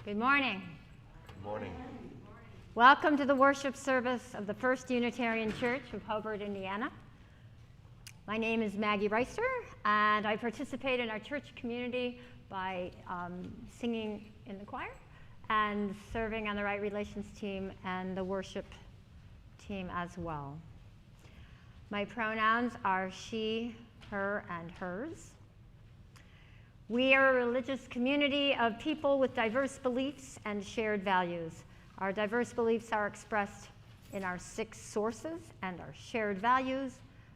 Good morning. Good morning. Welcome to the worship service of the First Unitarian Church of Hobart, Indiana. My name is Maggie Reister, and I participate in our church community by singing in the choir and serving on the Right Relations team and the worship team as well. My pronouns are she, her, and hers. We are a religious community of people with diverse beliefs and shared values. Our diverse beliefs are expressed in our 6 sources, and our shared values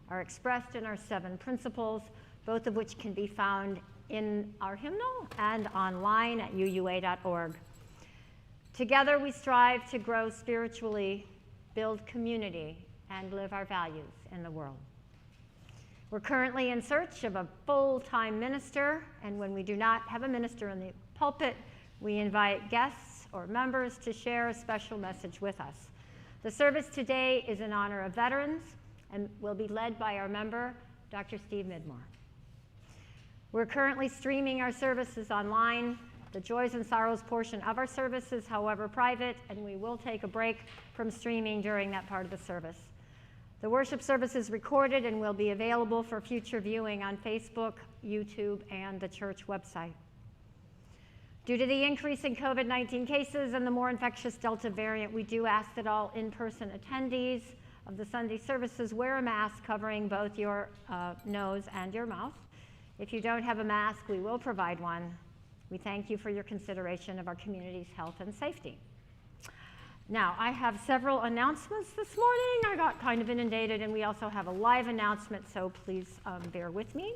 are expressed in our 7 principles, both of which can be found in our hymnal and online at uua.org. Together we strive to grow spiritually, build community, and live our values in the world. We're currently in search of a full-time minister, and when we do not have a minister in the pulpit, we invite guests or members to share a special message with us. The service today is in honor of veterans and will be led by our member, Dr. Steve Midmore. We're currently streaming our services online. The joys and sorrows portion of our service is, however, private, and we will take a break from streaming during that part of the service. The worship service is recorded and will be available for future viewing on Facebook, YouTube, and the church website. Due to the increase in COVID-19 cases and the more infectious Delta variant, we do ask that all in-person attendees of the Sunday services wear a mask covering both your nose and your mouth. If you don't have a mask, we will provide one. We thank you for your consideration of our community's health and safety. Now, I have several announcements this morning. I got kind of inundated, and we also have a live announcement, so please bear with me.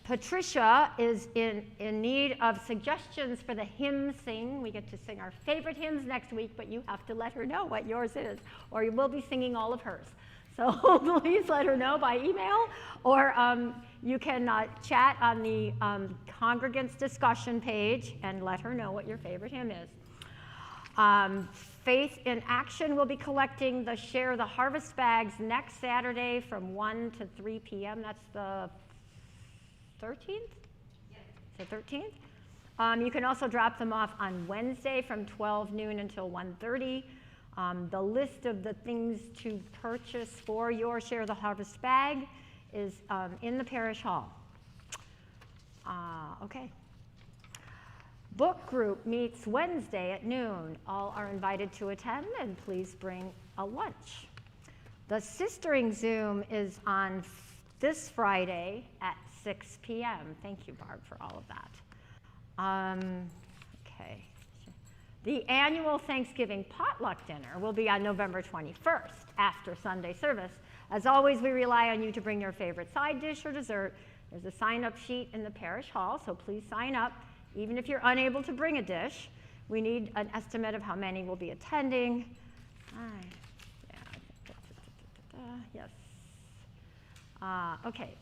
Patricia is in need of suggestions for the hymn sing. We get to sing our favorite hymns next week, but you have to let her know what yours is, or you will be singing all of hers. So please let her know by email, or you can chat on the congregants discussion page and let her know what your favorite hymn is. Faith in Action will be collecting the Share the Harvest bags next Saturday from 1 to 3 p.m. That's the 13th? Yes. The 13th? You can also drop them off on Wednesday from 12 noon until 1:30. The list of the things to purchase for your Share the Harvest bag is in the parish hall. Okay. Book group meets Wednesday at noon. All are invited to attend, and please bring a lunch. The Sistering Zoom is on this Friday at 6 p.m. Thank you, Barb, for all of that. Okay. The annual Thanksgiving potluck dinner will be on November 21st after Sunday service. As always, we rely on you to bring your favorite side dish or dessert. There's a sign-up sheet in the parish hall, so please sign up. Even if you're unable to bring a dish, we need an estimate of how many will be attending. Yes. Okay.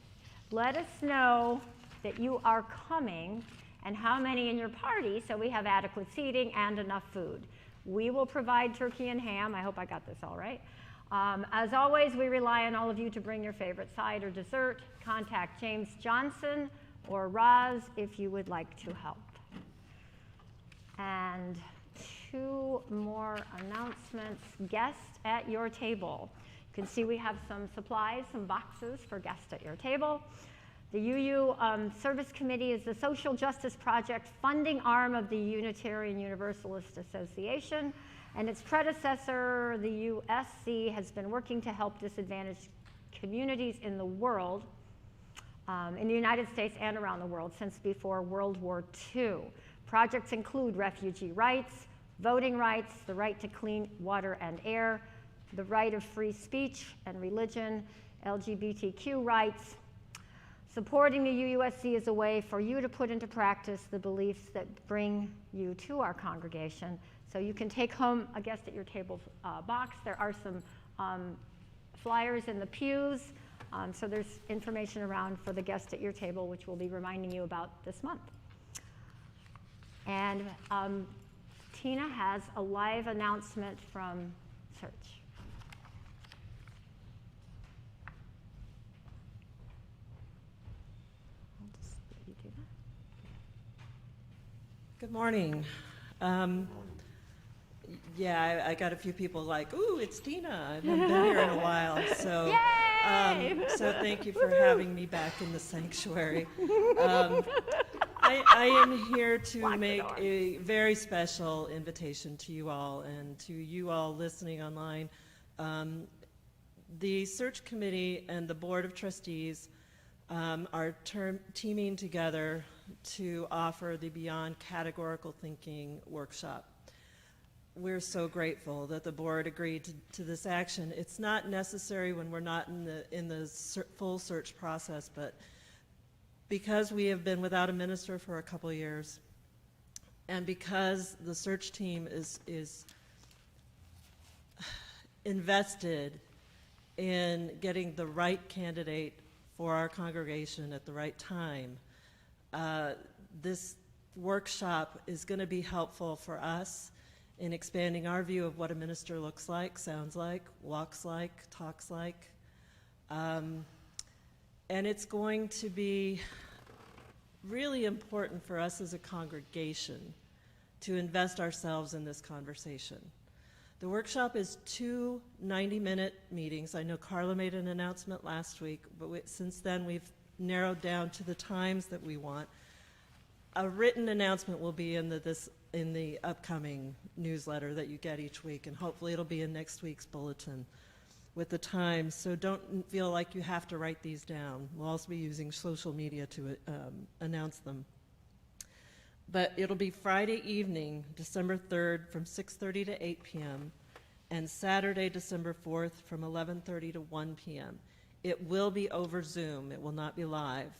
Let us know that you are coming and how many in your party so we have adequate seating and enough food. We will provide turkey and ham. I hope I got this all right. As always, we rely on all of you to bring your favorite side or dessert. Contact James Johnson or Roz if you would like to help. And 2 more announcements. Guests at your table. You can see we have some supplies, some boxes for guests at your table. The UU Service Committee is the social justice project funding arm of the Unitarian Universalist Association, and its predecessor, the USC, has been working to help disadvantaged communities in the world, in the United States and around the world since before World War II. Projects include refugee rights, voting rights, the right to clean water and air, the right of free speech and religion, LGBTQ rights. Supporting the UUSC is a way for you to put into practice the beliefs that bring you to our congregation. So you can take home a guest at your table box. There are some flyers in the pews. So there's information around for the guest at your table, which we'll be reminding you about this month. And Tina has a live announcement from church. I'll just let you do that. Good morning. Yeah, I got a few people like, ooh, it's Tina. I haven't been here in a while. So, so thank you for having me back in the sanctuary. I am here to make a very special invitation to you all and to you all listening online. The search committee and the board of trustees are teaming together to offer the Beyond Categorical Thinking workshop. We're so grateful that the board agreed to this action. It's not necessary when we're not in the full search process, but because we have been without a minister for a couple of years, and because the search team is invested in getting the right candidate for our congregation at the right time, this workshop is going to be helpful for us in expanding our view of what a minister looks like, sounds like, walks like, talks like. And it's going to be really important for us as a congregation to invest ourselves in this conversation. The workshop is 2 90-minute meetings. I know Carla made an announcement last week, but since then we've narrowed down to the times that we want. A written announcement will be in the upcoming newsletter that you get each week, and hopefully it'll be in next week's bulletin with the times, so don't feel like you have to write these down. We'll also be using social media to announce them. But it'll be Friday evening, December 3rd from 6:30 to 8 p.m., and Saturday, December 4th from 11:30 to 1 p.m. It will be over Zoom. It will not be live.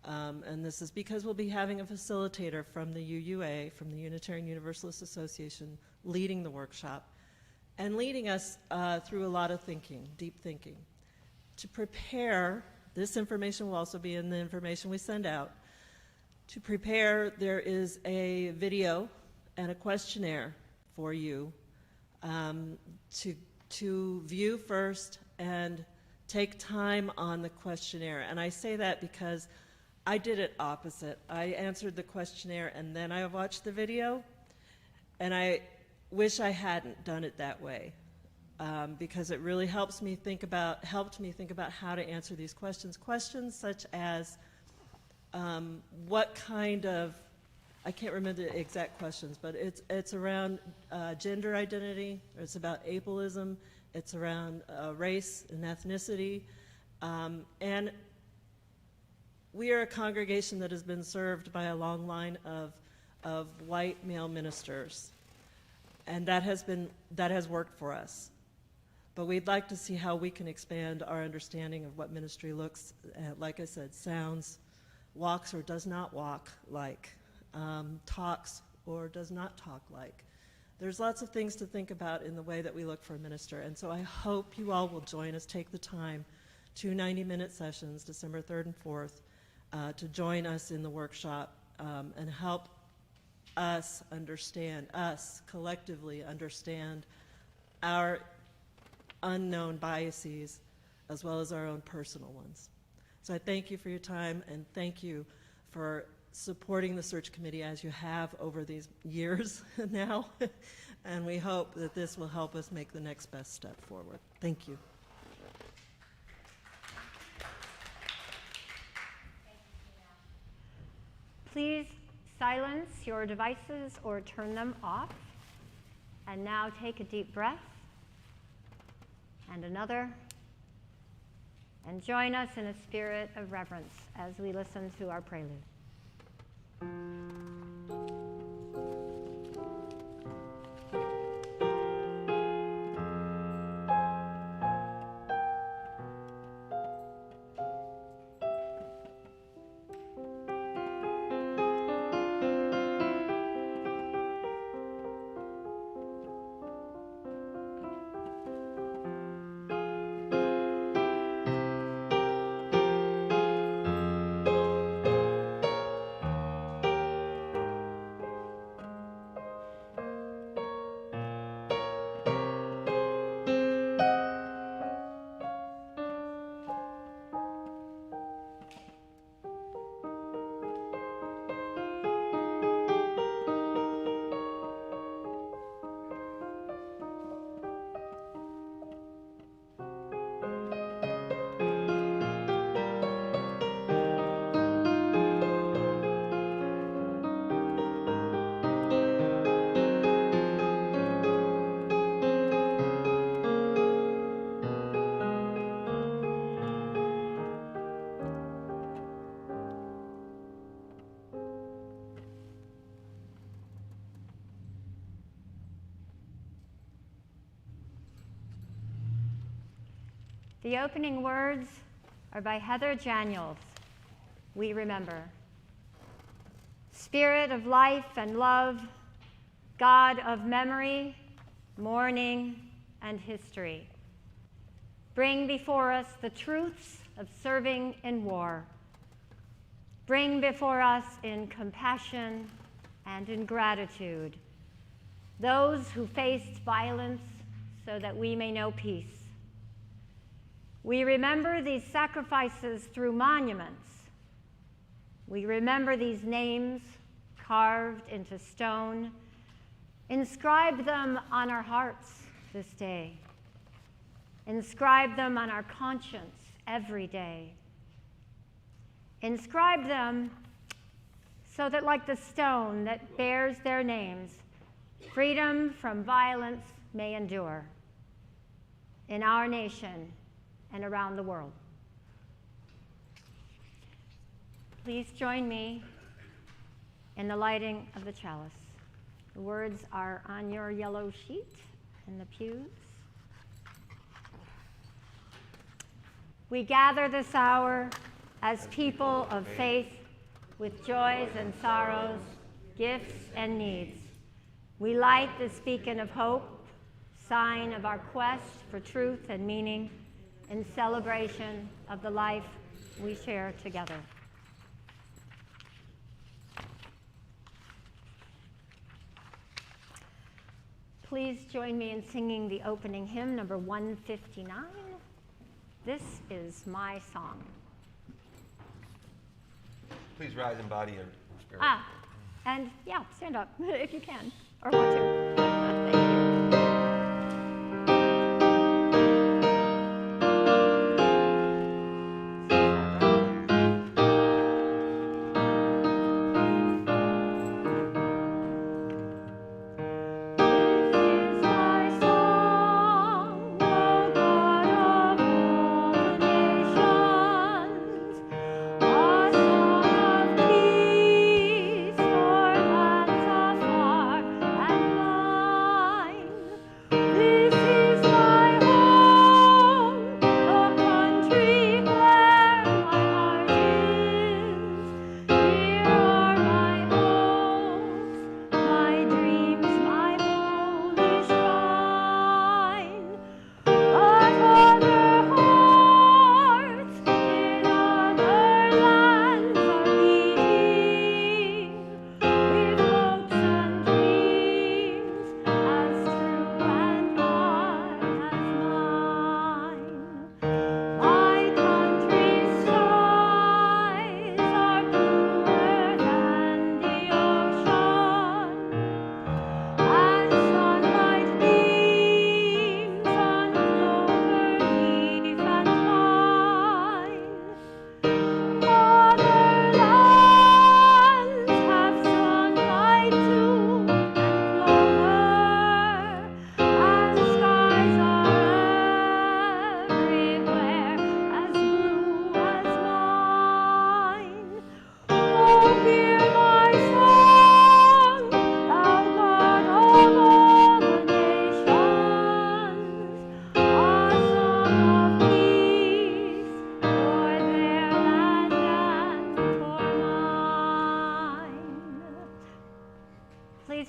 And this is because we'll be having a facilitator from the UUA, from the Unitarian Universalist Association, leading the workshop and leading us through a lot of thinking, deep thinking. To prepare, this information will also be in the information we send out. To prepare, there is a video and a questionnaire for you to view first and take time on the questionnaire. And I say that because I did it opposite. I answered the questionnaire and then I watched the video, and I wish I hadn't done it that way, because it really helped me think about how to answer these questions. Questions such as what kind of, I can't remember the exact questions, but it's around gender identity, it's about ableism, it's around race and ethnicity, and we are a congregation that has been served by a long line of white male ministers, and that has worked for us. But we'd like to see how we can expand our understanding of what ministry looks, like I said, sounds, walks or does not walk like, talks or does not talk like. There's lots of things to think about in the way that we look for a minister, and so I hope you all will join us, take the time, 2 90-minute sessions, December 3rd and 4th, to join us in the workshop and help us collectively understand our unknown biases as well as our own personal ones. So I thank you for your time, and thank you for supporting the search committee as you have over these years now, and we hope that this will help us make the next best step forward. Thank you. Please silence your devices or turn them off. And now take a deep breath and another, and join us in a spirit of reverence as we listen to our prelude. The opening words are by Heather Janiels. We remember. Spirit of life and love, God of memory, mourning, and history, bring before us the truths of serving in war. Bring before us in compassion and in gratitude those who faced violence so that we may know peace. We remember these sacrifices through monuments. We remember these names carved into stone. Inscribe them on our hearts this day. Inscribe them on our conscience every day. Inscribe them so that, like the stone that bears their names, freedom from violence may endure in our nation and around the world. Please join me in the lighting of the chalice. The words are on your yellow sheet in the pews. We gather this hour as people of faith with joys and sorrows, gifts and needs. We light this beacon of hope, sign of our quest for truth and meaning in celebration of the life we share together. Please join me in singing the opening hymn, number 159. This is my song. Please rise in body and spirit. And yeah, stand up if you can, or want to. Thank you.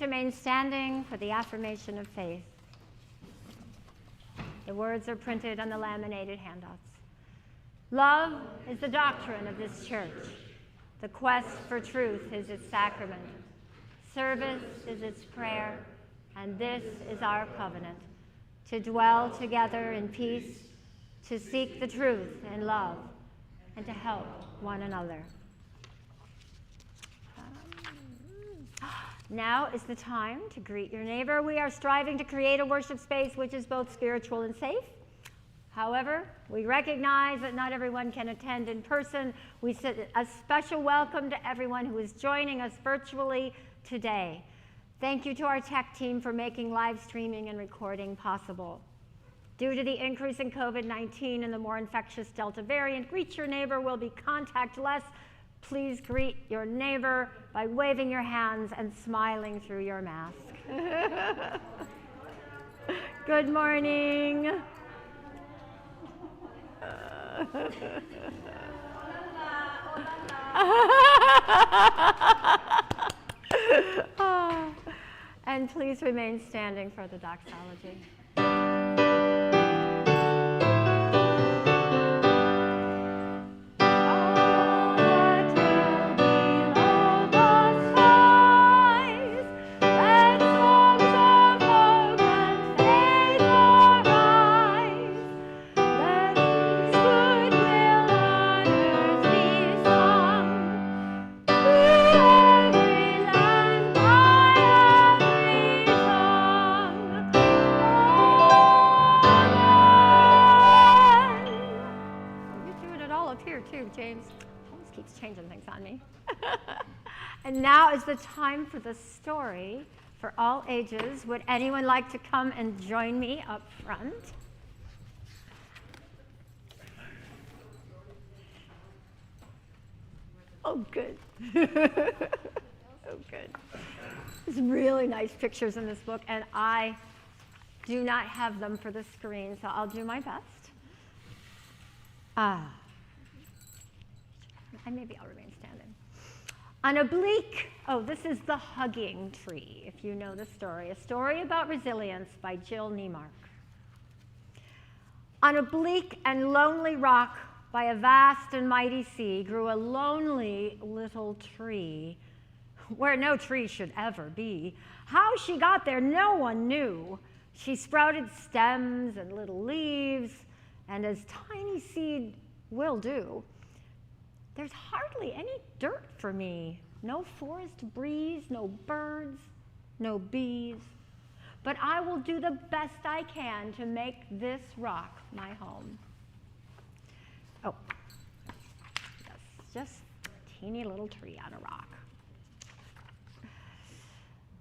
Remain standing for the affirmation of faith. The words are printed on the laminated handouts. Love is the doctrine of this church. The quest for truth is its sacrament. Service is its prayer, and this is our covenant, to dwell together in peace, to seek the truth in love, and to help one another. Now is the time to greet your neighbor. We are striving to create a worship space which is both spiritual and safe. However, we recognize that not everyone can attend in person. We send a special welcome to everyone who is joining us virtually today. Thank you to our tech team for making live streaming and recording possible. Due to the increase in COVID-19 and the more infectious Delta variant, greet your neighbor will be contactless. Please greet your neighbor by waving your hands and smiling through your mask. Good morning. And please remain standing for the doxology. James always keeps changing things on me. And now is the time for the story for all ages. Would anyone like to come and join me up front? Oh, good. Oh, good. There's really nice pictures in this book, and I do not have them for the screen, so I'll do my best. And maybe I'll remain standing. On a bleak, this is The Hugging Tree, if you know the story. A story about resilience by Jill Neimark. On a bleak and lonely rock by a vast and mighty sea grew a lonely little tree, where no tree should ever be. How she got there, no one knew. She sprouted stems and little leaves, and as tiny seed will do. There's hardly any dirt for me. No forest breeze, no birds, no bees. But I will do the best I can to make this rock my home. Oh, yes, just a teeny little tree on a rock.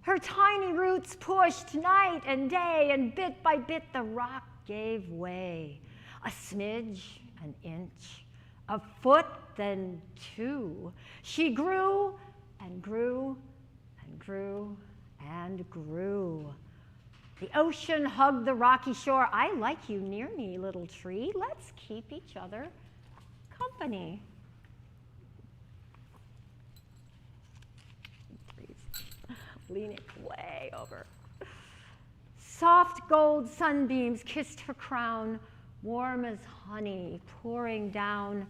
Her tiny roots pushed night and day, and bit by bit the rock gave way. A smidge, an inch, a foot, then 2. She grew and grew and grew and grew. The ocean hugged the rocky shore. I like you near me, little tree. Let's keep each other company. Leaning way over. Soft gold sunbeams kissed her crown, warm as honey pouring down.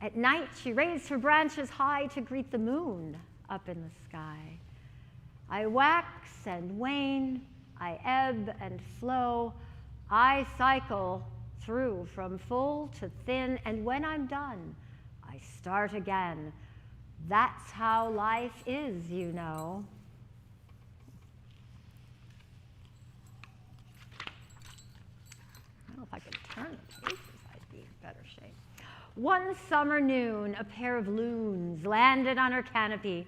At night, she raised her branches high to greet the moon up in the sky. I wax and wane, I ebb and flow, I cycle through from full to thin, and when I'm done, I start again. That's how life is, you know. I don't know if I could turn the pages, I'd be in better shape. One summer noon, a pair of loons landed on her canopy.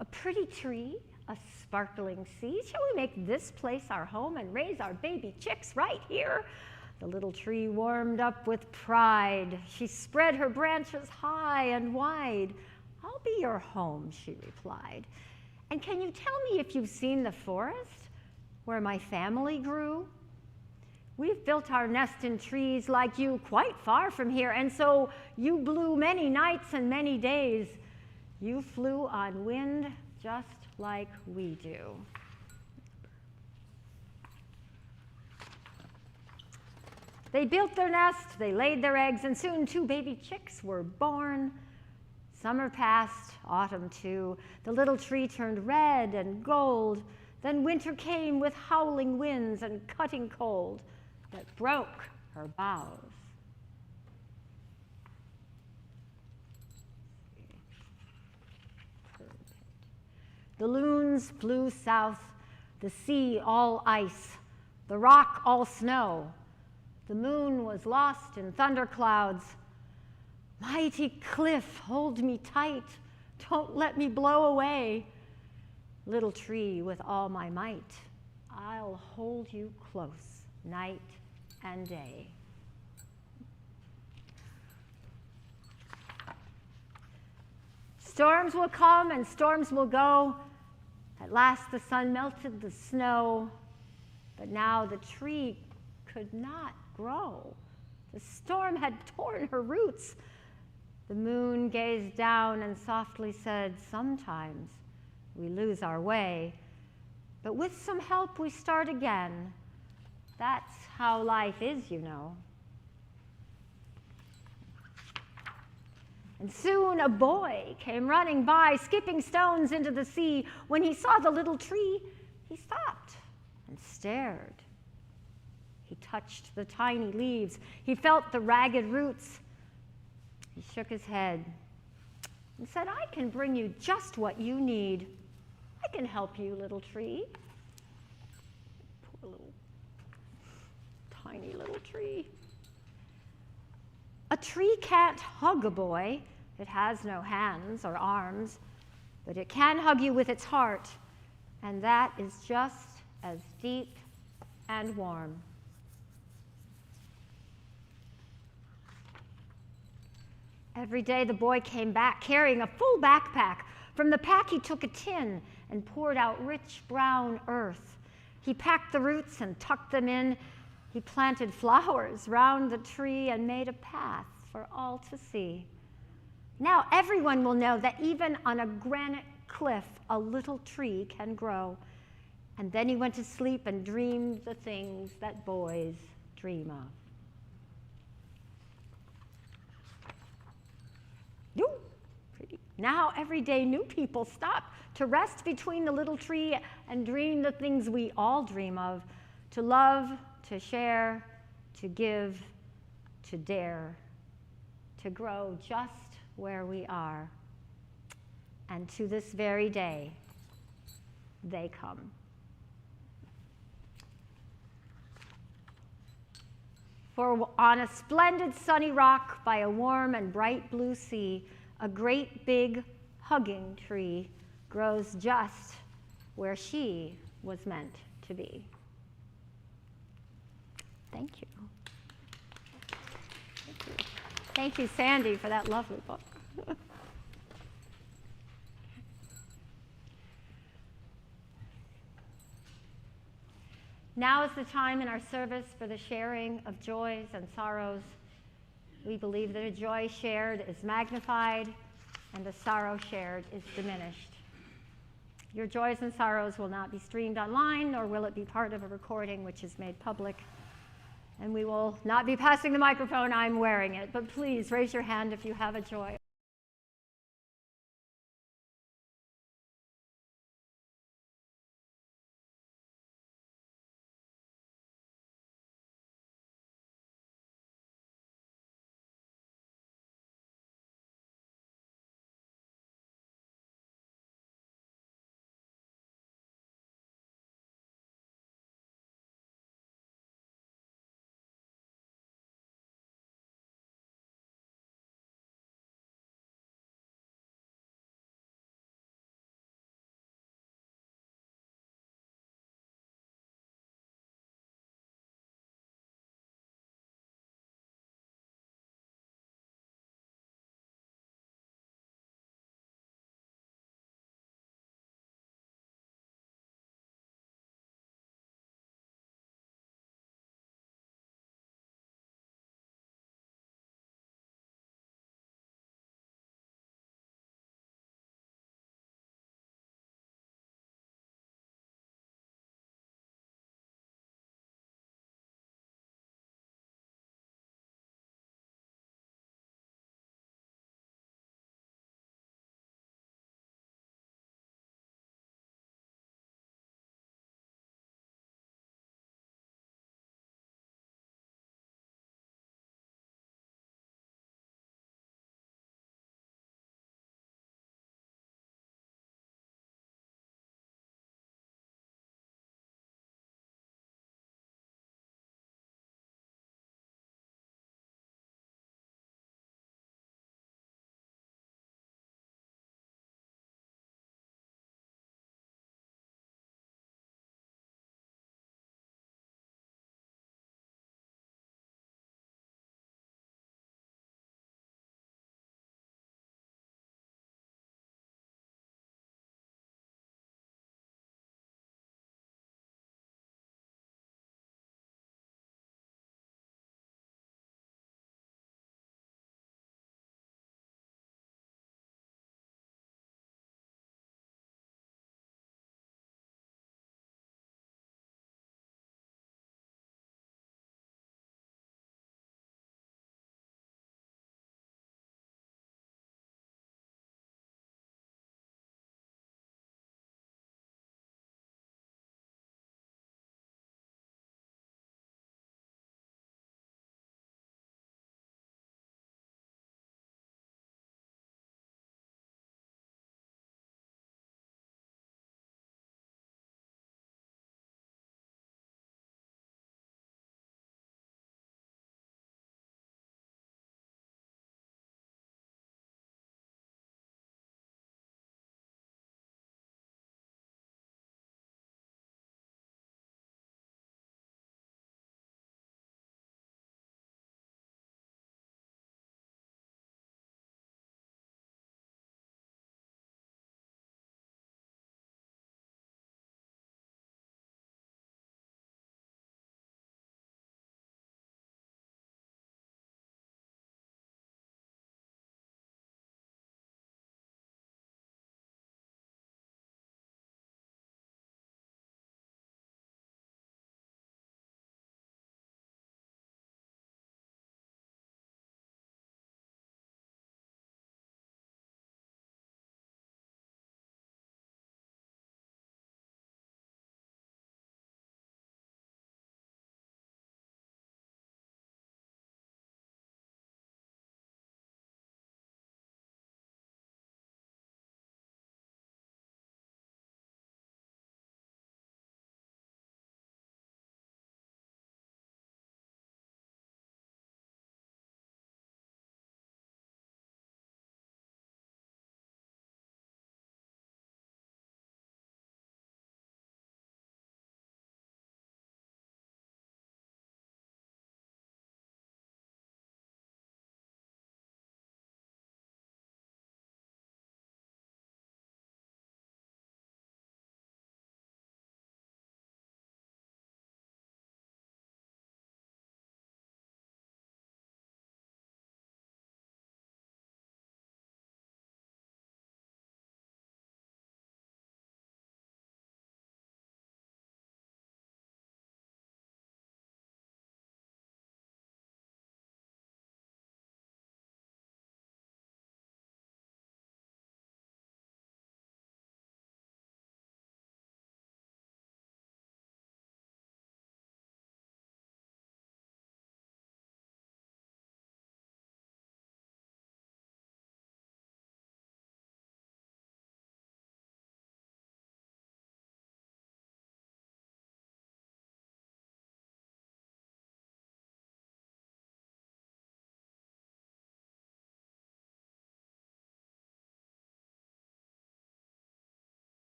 A pretty tree, a sparkling sea. Shall we make this place our home and raise our baby chicks right here? The little tree warmed up with pride. She spread her branches high and wide. I'll be your home, she replied. And can you tell me if you've seen the forest where my family grew? We've built our nest in trees like you quite far from here, and so you blew many nights and many days. You flew on wind just like we do. They built their nest, they laid their eggs, and soon 2 baby chicks were born. Summer passed, autumn too. The little tree turned red and gold. Then winter came with howling winds and cutting cold that broke her boughs. The loons flew south, the sea all ice, the rock all snow. The moon was lost in thunderclouds. Mighty cliff, hold me tight, don't let me blow away. Little tree with all my might, I'll hold you close night and day. Storms will come and storms will go. At last the sun melted the snow, but now the tree could not grow. The storm had torn her roots. The moon gazed down and softly said, "Sometimes we lose our way, but with some help we start again. That's how life is, you know." And soon a boy came running by, skipping stones into the sea. When he saw the little tree, he stopped and stared. He touched the tiny leaves. He felt the ragged roots. He shook his head and said, "I can bring you just what you need. I can help you, little tree." Poor little, tiny little tree. A tree can't hug a boy. It has no hands or arms, but it can hug you with its heart, and that is just as deep and warm. Every day the boy came back carrying a full backpack. From the pack he took a tin and poured out rich brown earth. He packed the roots and tucked them in. He planted flowers round the tree and made a path for all to see. Now everyone will know that even on a granite cliff, a little tree can grow. And then he went to sleep and dreamed the things that boys dream of. Now every day new people stop to rest between the little tree and dream the things we all dream of: to love, to share, to give, to dare, to grow just where we are. And to this very day, they come. For on a splendid sunny rock by a warm and bright blue sea, a great big hugging tree grows just where she was meant to be. Thank you. Thank you. Thank you, Sandy, for that lovely book. Now is the time in our service for the sharing of joys and sorrows. We believe that a joy shared is magnified and a sorrow shared is diminished. Your joys and sorrows will not be streamed online, nor will it be part of a recording which is made public. And we will not be passing the microphone. I'm wearing it. But please raise your hand if you have a joy.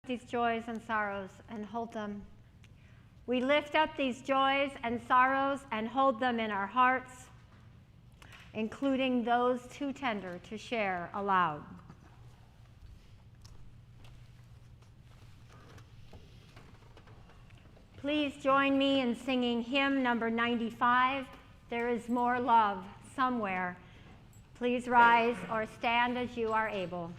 these joys and sorrows and hold them. We lift up these joys and sorrows and hold them in our hearts, including those too tender to share aloud. Please join me in singing hymn number 95, There is More Love Somewhere. Please rise or stand as you are able.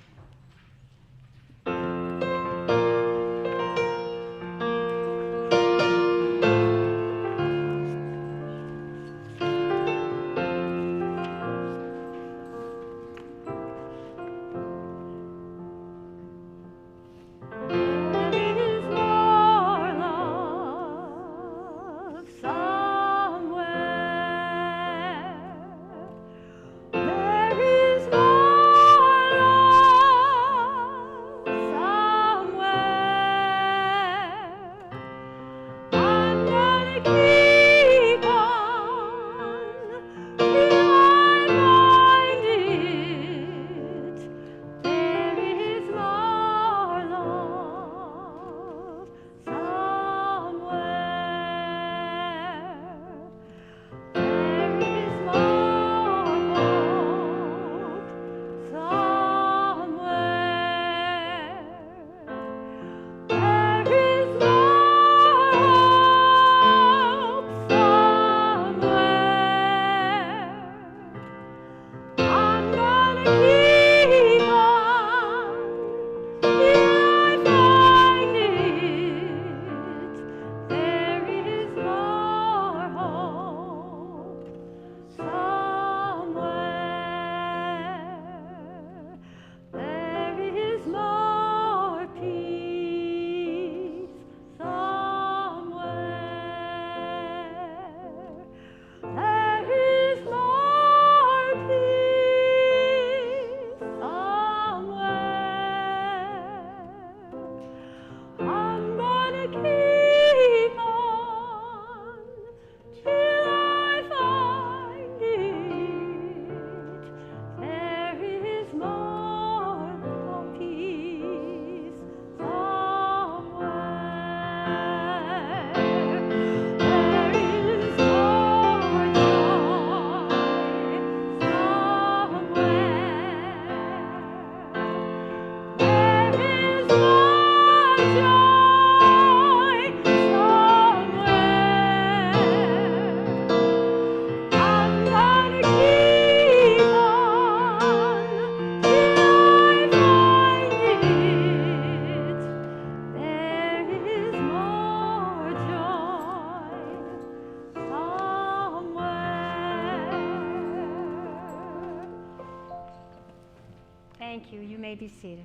Thank you. You may be seated.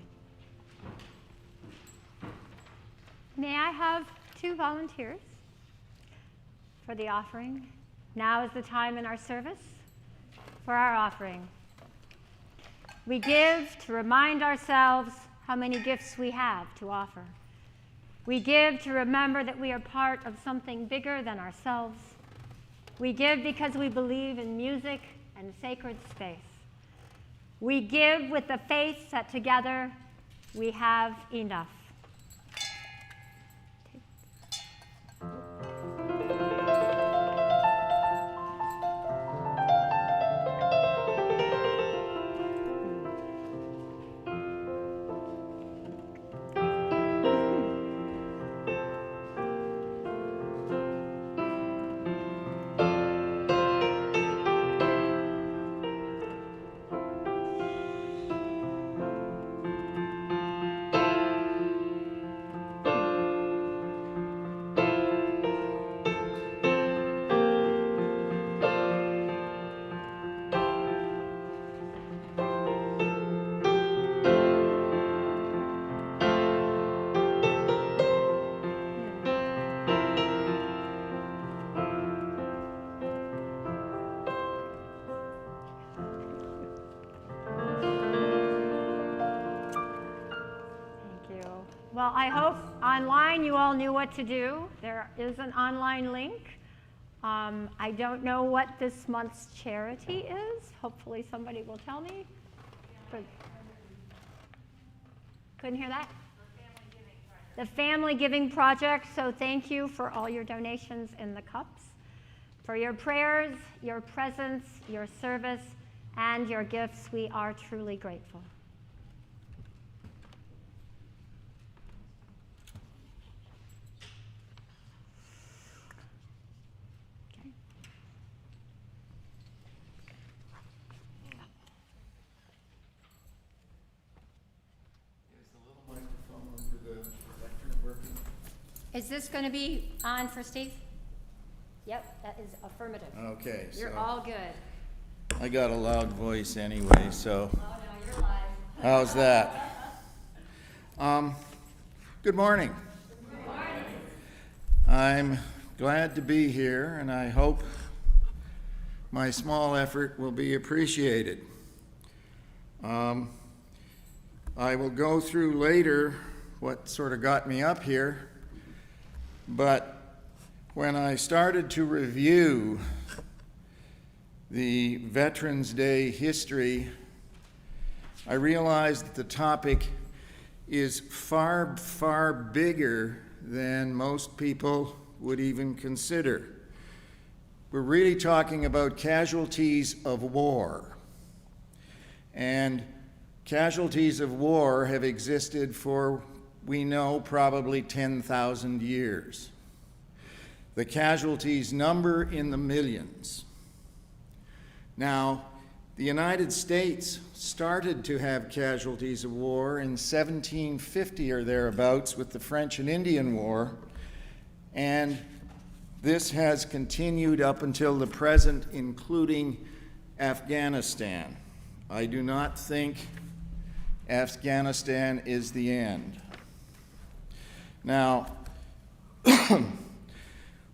May I have 2 volunteers for the offering? Now is the time in our service for our offering. We give to remind ourselves how many gifts we have to offer. We give to remember that we are part of something bigger than ourselves. We give because we believe in music and sacred space. We give with the faith that together we have enough. Well, I hope online you all knew what to do. There is an online link. I don't know what this month's charity is. Hopefully somebody will tell me. Couldn't hear that? the Family Giving Project, so thank you for all your donations in the cups, for your prayers, your presence, your service, and your gifts. We are truly grateful. Is this going to be on for Steve? Yep, that is affirmative. Okay, You're so all good. I got a loud voice anyway, so Oh, no, you're live. how's that? Good morning. Good morning. I'm glad to be here, and I hope my small effort will be appreciated. I will go through later what sort of got me up here, but when I started to review the Veterans Day history, I realized that the topic is far, far bigger than most people would even consider. We're really talking about casualties of war. And casualties of war have existed for, we know, probably 10,000 years. The casualties number in the millions. Now, the United States started to have casualties of war in 1750 or thereabouts with the French and Indian War, and this has continued up until the present, including Afghanistan. I do not think Afghanistan is the end. Now,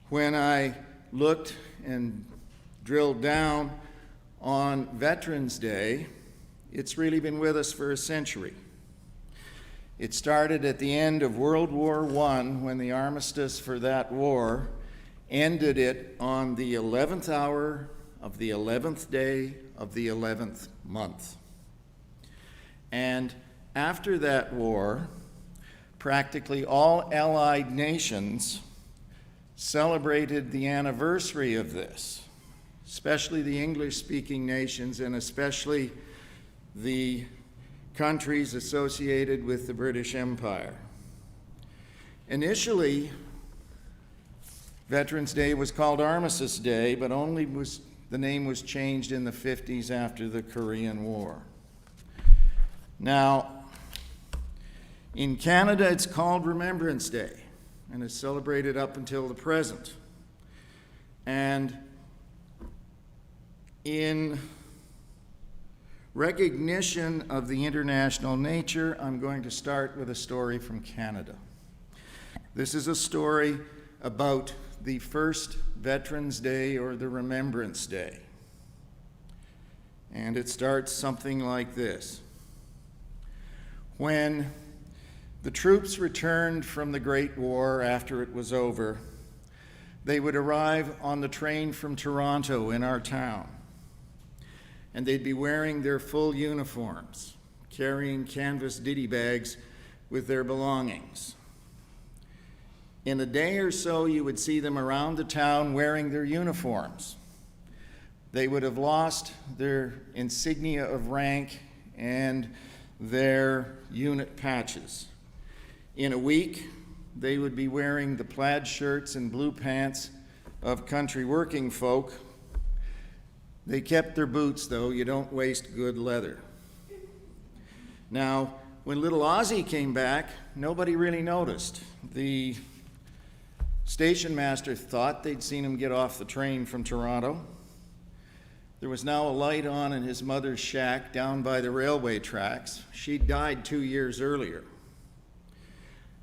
when I looked and drilled down on Veterans Day, it's really been with us for a century. It started at the end of World War I when the armistice for that war ended it on the 11th hour of the 11th day of the 11th month. And after that war, practically all Allied nations celebrated the anniversary of this, especially the English-speaking nations and especially the countries associated with the British Empire. Initially, Veterans Day was called Armistice Day, but the name was changed in the 50s after the Korean War. Now, in Canada, it's called Remembrance Day, and it's celebrated up until the present. And in recognition of the international nature, I'm going to start with a story from Canada. This is a story about the first Veterans Day or the Remembrance Day. And it starts something like this. When the troops returned from the Great War after it was over, they would arrive on the train from Toronto in our town, and they'd be wearing their full uniforms, carrying canvas ditty bags with their belongings. In a day or so, you would see them around the town wearing their uniforms. They would have lost their insignia of rank and their unit patches. In a week, they would be wearing the plaid shirts and blue pants of country working folk. They kept their boots, though. You don't waste good leather. Now, when little Ozzie came back, nobody really noticed. The station master thought they'd seen him get off the train from Toronto. There was now a light on in his mother's shack down by the railway tracks. She died 2 years earlier.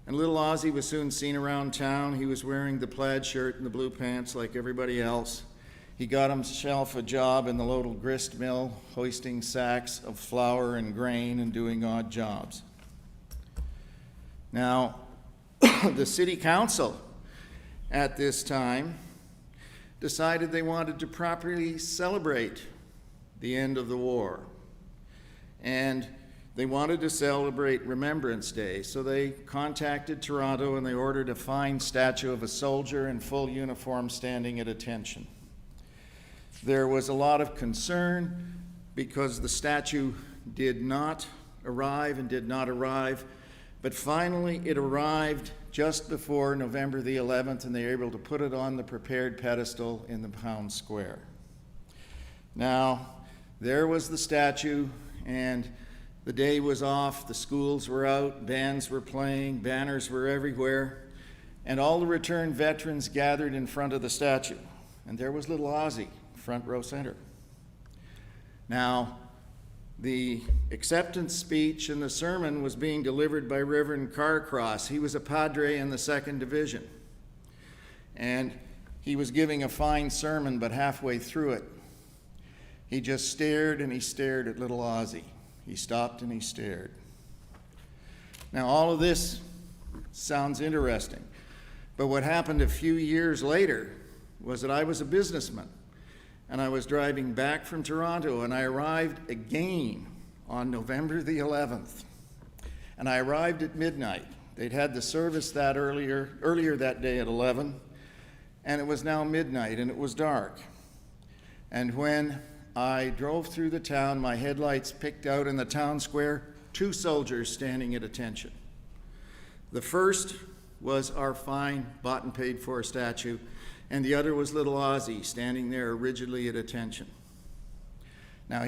And little Ozzie was soon seen around town. He was wearing the plaid shirt and the blue pants like everybody else. He got himself a job in the local grist mill, hoisting sacks of flour and grain and doing odd jobs. Now, the city council at this time decided they wanted to properly celebrate the end of the war. And they wanted to celebrate Remembrance Day, so they contacted Toronto and they ordered a fine statue of a soldier in full uniform standing at attention. There was a lot of concern because the statue did not arrive, but finally it arrived just before November the 11th, and they were able to put it on the prepared pedestal in the town square. Now, there was the statue, and the day was off, the schools were out, bands were playing, banners were everywhere, and all the returned veterans gathered in front of the statue. And there was little Ozzie, front row center. Now, the acceptance speech and the sermon was being delivered by Reverend Carcross. He was a padre in the 2nd Division. And he was giving a fine sermon, but halfway through it, he just stared and he stared at little Ozzie. He stopped and he stared. Now, all of this sounds interesting, but what happened a few years later was that I was a businessman, and I was driving back from Toronto, and I arrived again on November the 11th. And I arrived at midnight. They'd had the service that earlier that day at 11, and it was now midnight, and it was dark. And when I drove through the town, my headlights picked out in the town square 2 soldiers standing at attention. The first was our fine, bought and paid for statue, and the other was little Ozzie standing there rigidly at attention. Now,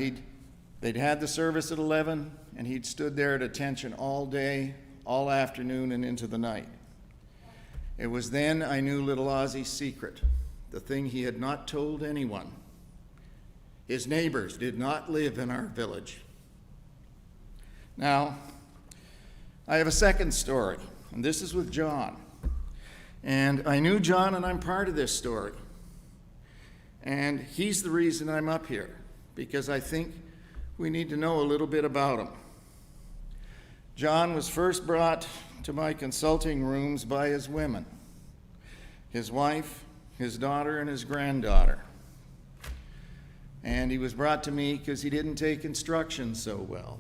they'd had the service at 11, and he'd stood there at attention all day, all afternoon, and into the night. It was then I knew little Ozzie's secret, the thing he had not told anyone. His neighbors did not live in our village. Now, I have a second story, and this is with John. And I knew John, and I'm part of this story. And he's the reason I'm up here, because I think we need to know a little bit about him. John was first brought to my consulting rooms by his women, his wife, his daughter, and his granddaughter. And he was brought to me because he didn't take instruction so well.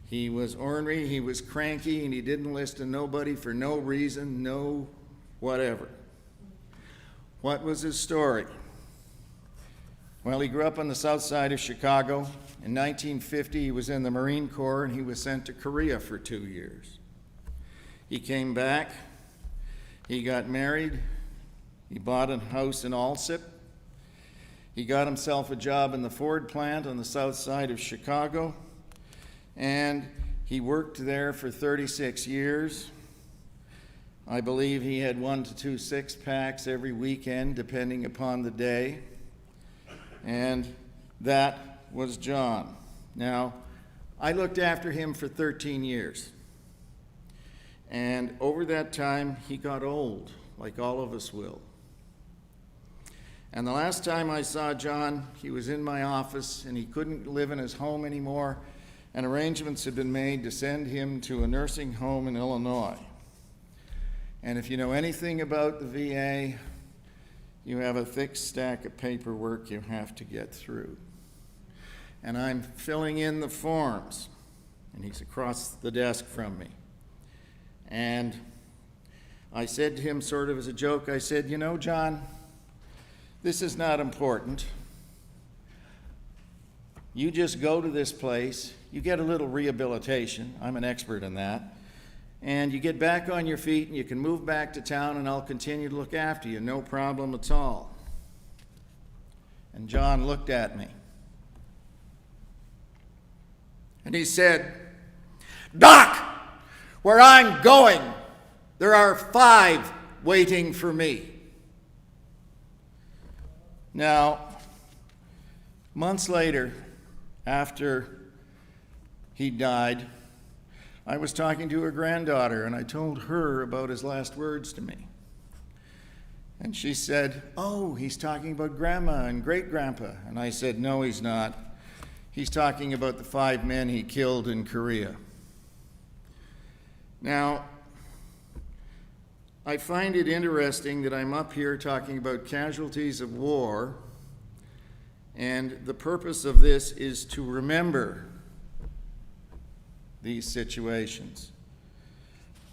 He was ornery, he was cranky, and he didn't listen to nobody for no reason, no whatever. What was his story? Well, he grew up on the south side of Chicago. In 1950, he was in the Marine Corps, and he was sent to Korea for 2 years. He came back, he got married, he bought a house in Alsip, he got himself a job in the Ford plant on the south side of Chicago, and he worked there for 36 years. I believe he had 1 to 2 six-packs every weekend, depending upon the day. And that was John. Now, I looked after him for 13 years. And over that time, he got old, like all of us will. And the last time I saw John, he was in my office, and he couldn't live in his home anymore, and arrangements had been made to send him to a nursing home in Illinois. And if you know anything about the VA, you have a thick stack of paperwork you have to get through. And I'm filling in the forms, and he's across the desk from me. And I said to him, sort of as a joke, I said, "You know, John, this is not important. You just go to this place, you get a little rehabilitation, I'm an expert in that, and you get back on your feet and you can move back to town and I'll continue to look after you, no problem at all." And John looked at me. And he said, "Doc, where I'm going, there are 5 waiting for me." Now, months later, after he died, I was talking to her granddaughter, and I told her about his last words to me. And she said, "Oh, he's talking about Grandma and Great-Grandpa." And I said, "No, he's not. He's talking about the 5 men he killed in Korea." Now, I find it interesting that I'm up here talking about casualties of war, and the purpose of this is to remember these situations.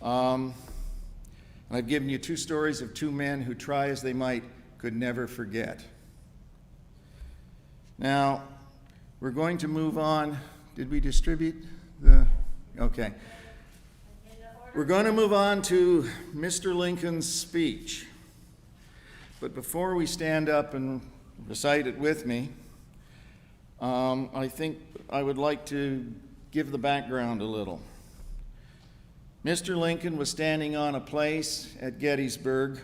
And I've given you two stories of two men who, try as they might, could never forget. Now, we're going to move on. Did we distribute the? Okay. We're going to move on to Mr. Lincoln's speech. But before we stand up and recite it with me, I think I would like to give the background a little. Mr. Lincoln was standing on a place at Gettysburg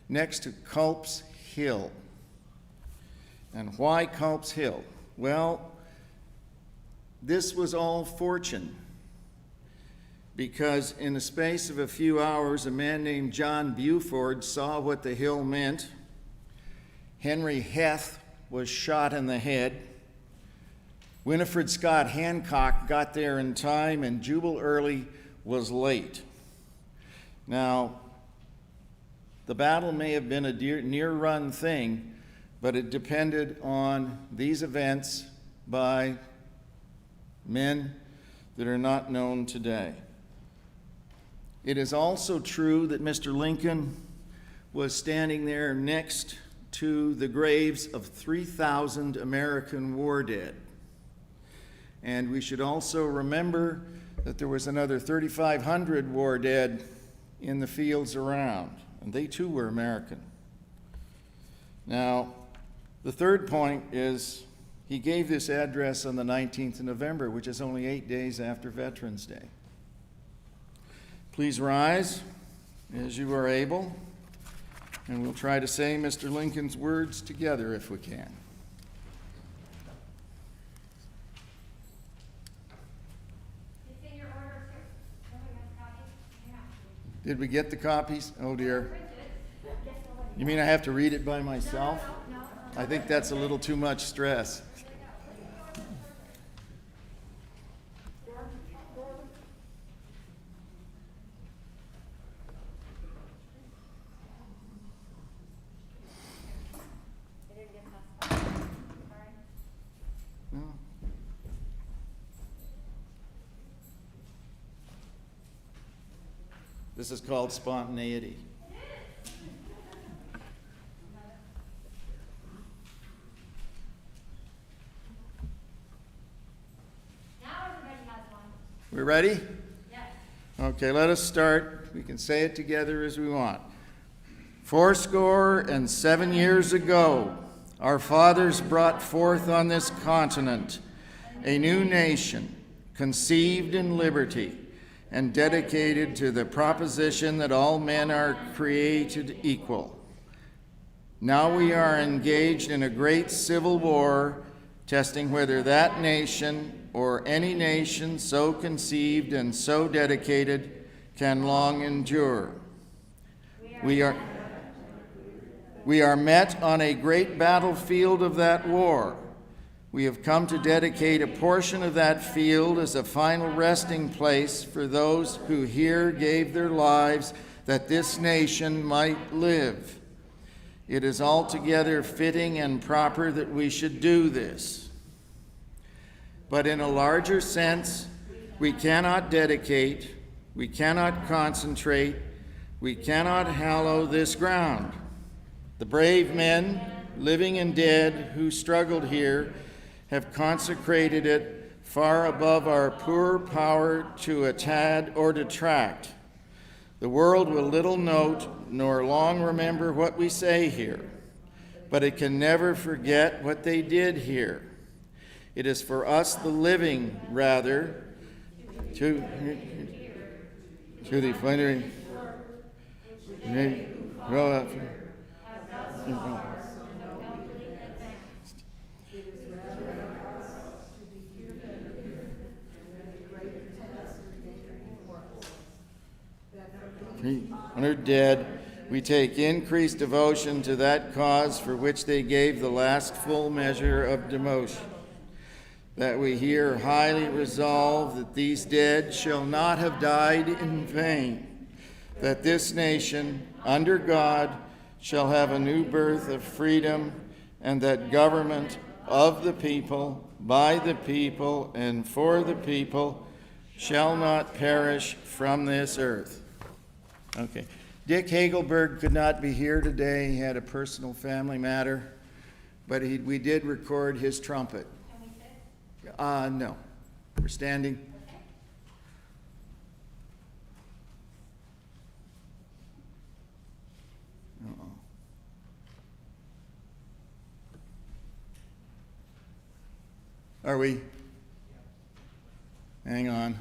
next to Culp's Hill. And why Culp's Hill? Well, this was all fortune, because in the space of a few hours, a man named John Buford saw what the hill meant. Henry Heth was shot in the head. Winifred Scott Hancock got there in time, and Jubal Early was late. Now, the battle may have been a near-run thing, but it depended on these events by men that are not known today. It is also true that Mr. Lincoln was standing there next to the graves of 3,000 American war dead. And we should also remember that there was another 3,500 war dead in the fields around, and they too were American. Now, the third point is he gave this address on the 19th of November, which is only 8 days after Veterans Day. Please rise as you are able, and we'll try to say Mr. Lincoln's words together if we can. It's in your order, sir. Did we get the copies? Oh dear. You mean I have to read it by myself? No. I think that's a little too much stress. This is called spontaneity. Now everybody has one. We ready? Yes. Okay, let us start. We can say it together as we want. 77 years ago, our fathers brought forth on this continent a new nation, conceived in liberty, and dedicated to the proposition that all men are created equal. Now we are engaged in a great civil war, testing whether that nation or any nation so conceived and so dedicated can long endure. We are met on a great battlefield of that war. We have come to dedicate a portion of that field as a final resting place for those who here gave their lives that this nation might live. It is altogether fitting and proper that we should do this. But in a larger sense, we cannot dedicate, we cannot concentrate, we cannot hallow this ground. The brave men, living and dead, who struggled here have consecrated it far above our poor power to add or detract. The world will little note nor long remember what we say here, but it can never forget what they did here. It is for us, the living, rather, to the final. Honored dead, we take increased devotion to that cause for which they gave the last full measure of devotion, that we here highly resolve that these dead shall not have died in vain, that this nation, under God, shall have a new birth of freedom, and that government of the people, by the people, and for the people shall not perish from this earth. Okay. Dick Hagelberg could not be here today. He had a personal family matter, but we did record his trumpet. Can we sit? No. We're standing. Uh-oh. Are we? Hang on.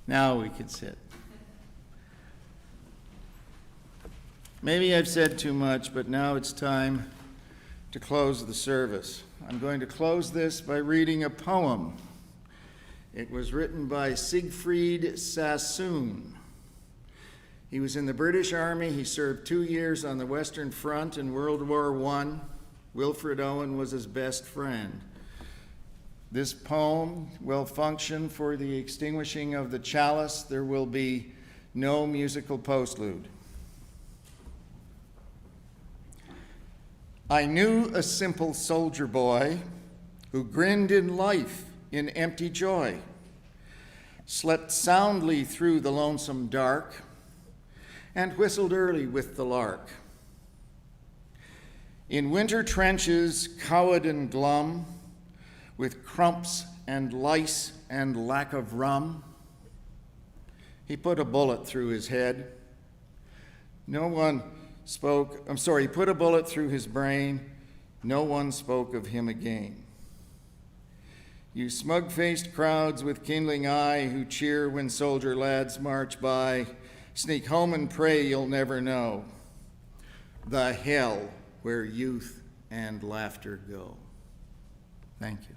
Now we can sit. Maybe I've said too much, but now it's time to close the service. I'm going to close this by reading a poem. It was written by Siegfried Sassoon. He was in the British Army. He served 2 years on the Western Front in World War I. Wilfred Owen was his best friend. This poem will function for the extinguishing of the chalice. There will be no musical postlude. I knew a simple soldier boy who grinned in life in empty joy, slept soundly through the lonesome dark, and whistled early with the lark. In winter trenches, cowed and glum, with crumps and lice and lack of rum, he put a bullet through his head. He put a bullet through his brain. No one spoke of him again. You smug-faced crowds with kindling eye who cheer when soldier lads march by, sneak home and pray you'll never know the hell where youth and laughter go. Thank you.